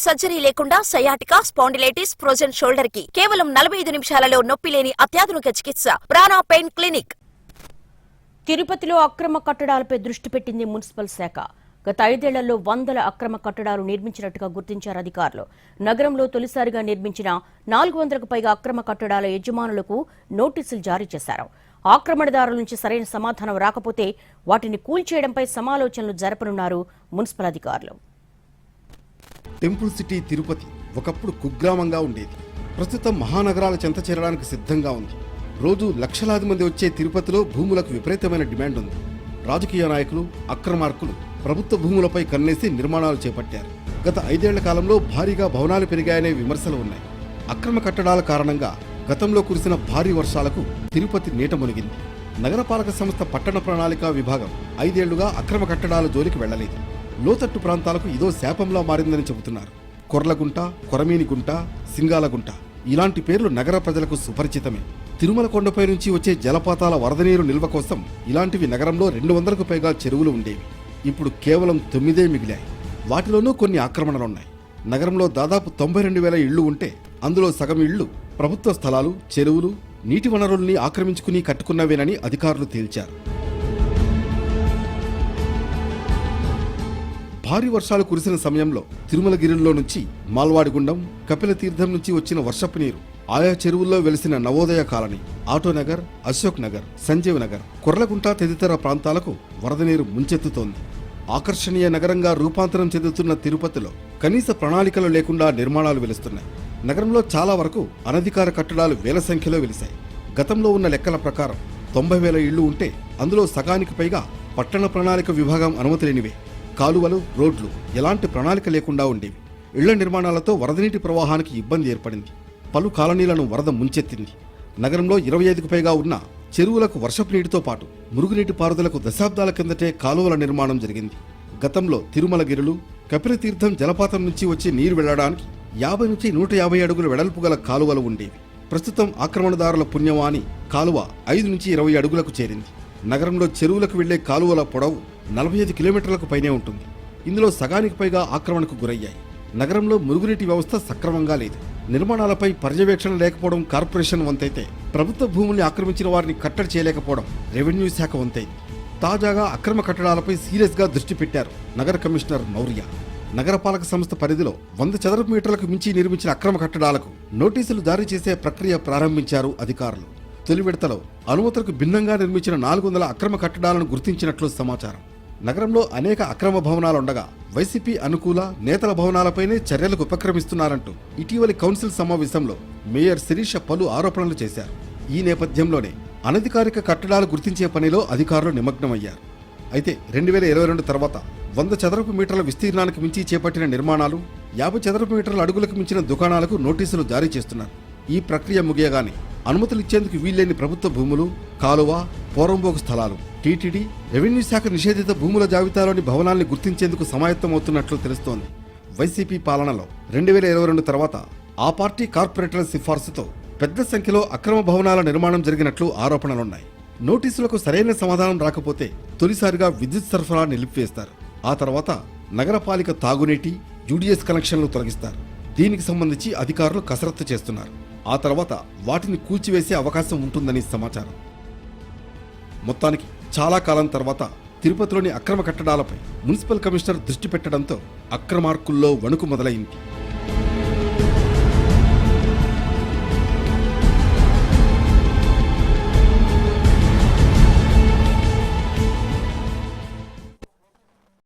Surgery లేకుండా sciatica, spondylitis, frozen shoulder కి కేవలం 45 నిమిషాలలో నొప్పి లేని అత్యాధునిక చికిత్స ప్రాణ పెయిన్ క్లినిక్. తిరుపతిలో అక్రమ కట్టడాలపై దృష్టి పెట్టింది మున్సిపల్ శాఖ. గత 5 ఏళ్లలో 100 అక్రమ కట్టడాలు నిర్మించినట్టుగా గుర్తించారు అధికారులు. నగరంలో తొలిసారిగా నిర్మించిన 400కు పైగా అక్రమ కట్టడాల యజమానులకు నోటీసులు జారీ చేశారు. ఆక్రమణదారుల నుంచి సరైన సమాధానం రాకపోతే వాటిని కూల్చేయడంపై సమాలోచనలు జరపనున్నారు మున్సిపల్ అధికారులు. టెంపుల్ సిటీ తిరుపతి ఒకప్పుడు కుగ్రామంగా ఉండేది. ప్రస్తుతం మహానగరాల చెంత చేరడానికి సిద్ధంగా ఉంది. రోజు లక్షలాది మంది వచ్చే తిరుపతిలో భూములకు విపరీతమైన డిమాండ్ ఉంది. రాజకీయ నాయకులు, అక్రమార్కులు ప్రభుత్వ భూములపై కన్నేసి నిర్మాణాలు చేపట్టారు. గత 5 ఏళ్ల కాలంలో భారీగా భవనాలు పెరిగాయనే విమర్శలు ఉన్నాయి. అక్రమ కట్టడాల కారణంగా గతంలో కురిసిన భారీ వర్షాలకు తిరుపతి నీట మునిగింది. నగరపాలక సంస్థ పట్టణ ప్రణాళిక విభాగం 5 ఏళ్లుగా అక్రమ కట్టడాల జోలికి వెళ్లలేదు. లోతట్టు ప్రాంతాలకు ఇదో శాపంలా మారిందని చెబుతున్నారు. కొర్లగుంట, కొరమీనిగుంట, సింగాలగుంట ఇలాంటి పేర్లు నగర ప్రజలకు సుపరిచితమే. తిరుమల కొండపై నుంచి వచ్చే జలపాతాల వరద నీరు నిల్వ కోసం ఇలాంటివి నగరంలో 200కు పైగా చెరువులు ఉండేవి. ఇప్పుడు కేవలం 9 మిగిలాయి. వాటిలోనూ కొన్ని ఆక్రమణలున్నాయి. నగరంలో దాదాపు 92,000 ఇళ్లు ఉంటే అందులో సగం ఇళ్లు ప్రభుత్వ స్థలాలు, చెరువులు, నీటి వనరుల్ని ఆక్రమించుకుని కట్టుకున్నవేనని అధికారులు తేల్చారు. భారీ వర్షాలు కురిసిన సమయంలో తిరుమలగిరిలో నుంచి మాల్వాడిగుండం, కపిల తీర్థం నుంచి వచ్చిన వర్షపు నీరు ఆయా చెరువుల్లో వెలిసిన నవోదయ కాలనీ, ఆటోనగర్, అశోక్ నగర్, సంజీవ్ నగర్, కొర్లగుంట తదితర ప్రాంతాలకు వరద నీరు ముంచెత్తుతోంది. ఆకర్షణీయ నగరంగా రూపాంతరం చెందుతున్న తిరుపతిలో కనీస ప్రణాళికలు లేకుండా నిర్మాణాలు వెలుస్తున్నాయి. నగరంలో చాలా వరకు అనధికార కట్టడాలు వేల సంఖ్యలో వెలిశాయి. గతంలో ఉన్న లెక్కల ప్రకారం 90,000 ఇళ్లు ఉంటే అందులో సగానికి పైగా పట్టణ ప్రణాళిక విభాగం అనుమతి లేనివే. కాలువలు, రోడ్లు ఎలాంటి ప్రణాళిక లేకుండా ఉండేవి. ఇళ్ల నిర్మాణాలతో వరద నీటి ప్రవాహానికి ఇబ్బంది ఏర్పడింది. పలు కాలనీలను వరద ముంచెత్తింది. నగరంలో 25కు పైగా ఉన్న చెరువులకు వర్షపు నీటితో పాటు మురుగునీటి పారుదలకు దశాబ్దాల కిందటే కాలువల నిర్మాణం జరిగింది. గతంలో తిరుమలగిరులు, కపిల తీర్థం జలపాతం నుంచి వచ్చి నీరు వెళ్లడానికి 50 నుంచి 150 అడుగుల వెడల్పు గల కాలువలు ఉండేవి. ప్రస్తుతం ఆక్రమణదారుల పుణ్యమాని కాలువ 5 నుంచి 20 అడుగులకు చేరింది. నగరంలో చెరువులకు వెళ్లే కాలువల పొడవు 45 కిలోమీటర్లకు పైనే ఉంటుంది. ఇందులో సగానికి పైగా ఆక్రమణకు గురయ్యాయి. నగరంలో మురుగునీటి వ్యవస్థ సక్రమంగా లేదు. నిర్మాణాలపై పర్యవేక్షణ లేకపోవడం కార్పొరేషన్ వంతైతే, ప్రభుత్వ భూముల్ని ఆక్రమించిన వారిని కట్టడి చేయలేకపోవడం రెవెన్యూ శాఖ వంతైంది. తాజాగా అక్రమ కట్టడాలపై సీరియస్గా దృష్టి పెట్టారు నగర కమిషనర్ మౌర్య. నగరపాలక సంస్థ పరిధిలో 100 చదరపు మీటర్లకు మించి నిర్మించిన అక్రమ కట్టడాలకు నోటీసులు జారీ చేసే ప్రక్రియ ప్రారంభించారు అధికారులు. తొలి విడతలో అనుమతులకు భిన్నంగా నిర్మించిన 400 అక్రమ కట్టడాలను గుర్తించినట్లు సమాచారం. నగరంలో అనేక అక్రమ భవనాలుండగా వైసీపీ అనుకూల నేతల భవనాలపైనే చర్యలకు ఉపక్రమిస్తున్నారంటూ ఇటీవలి కౌన్సిల్ సమావేశంలో మేయర్ శిరీష పలు ఆరోపణలు చేశారు. ఈ నేపథ్యంలోనే అనధికారిక కట్టడాలు గుర్తించే పనిలో అధికారులు నిమగ్నమయ్యారు. అయితే 2022 తర్వాత 100 చదరపు మీటర్ల విస్తీర్ణానికి మించి చేపట్టిన నిర్మాణాలు, 50 చదరపు మీటర్ల అడుగులకు మించిన దుకాణాలకు నోటీసులు జారీ చేస్తున్నారు. ఈ ప్రక్రియ ముగియగానే అనుమతులు ఇచ్చేందుకు వీల్లేని ప్రభుత్వ భూములు, కాలువ, పోరంబోకు స్థలాలు, టీటీడీ, రెవెన్యూ శాఖ నిషేధిత భూముల జాబితాలోని భవనాల్ని గుర్తించేందుకు సమాయత్తమవుతున్నట్లు తెలుస్తోంది. వైసీపీ పాలనలో 2022 తర్వాత ఆ పార్టీ కార్పొరేటర్ల సిఫార్సుతో పెద్ద సంఖ్యలో అక్రమ భవనాల నిర్మాణం జరిగినట్లు ఆరోపణలున్నాయి. నోటీసులకు సరైన సమాధానం రాకపోతే తొలిసారిగా విద్యుత్ సరఫరా నిలిపివేస్తారు. ఆ తర్వాత నగరపాలిక తాగునీటి, యూడీఎస్ కనెక్షన్లు తొలగిస్తారు. దీనికి సంబంధించి అధికారులు కసరత్తు చేస్తున్నారు. ఆ తర్వాత వాటిని కూల్చివేసే అవకాశం ఉంటుందని సమాచారం. మొత్తానికి చాలా కాలం తర్వాత తిరుపతిలోని అక్రమ కట్టడాలపై మున్సిపల్ కమిషనర్ దృష్టి పెట్టడంతో అక్రమార్కుల్లో వణుకు మొదలైంది.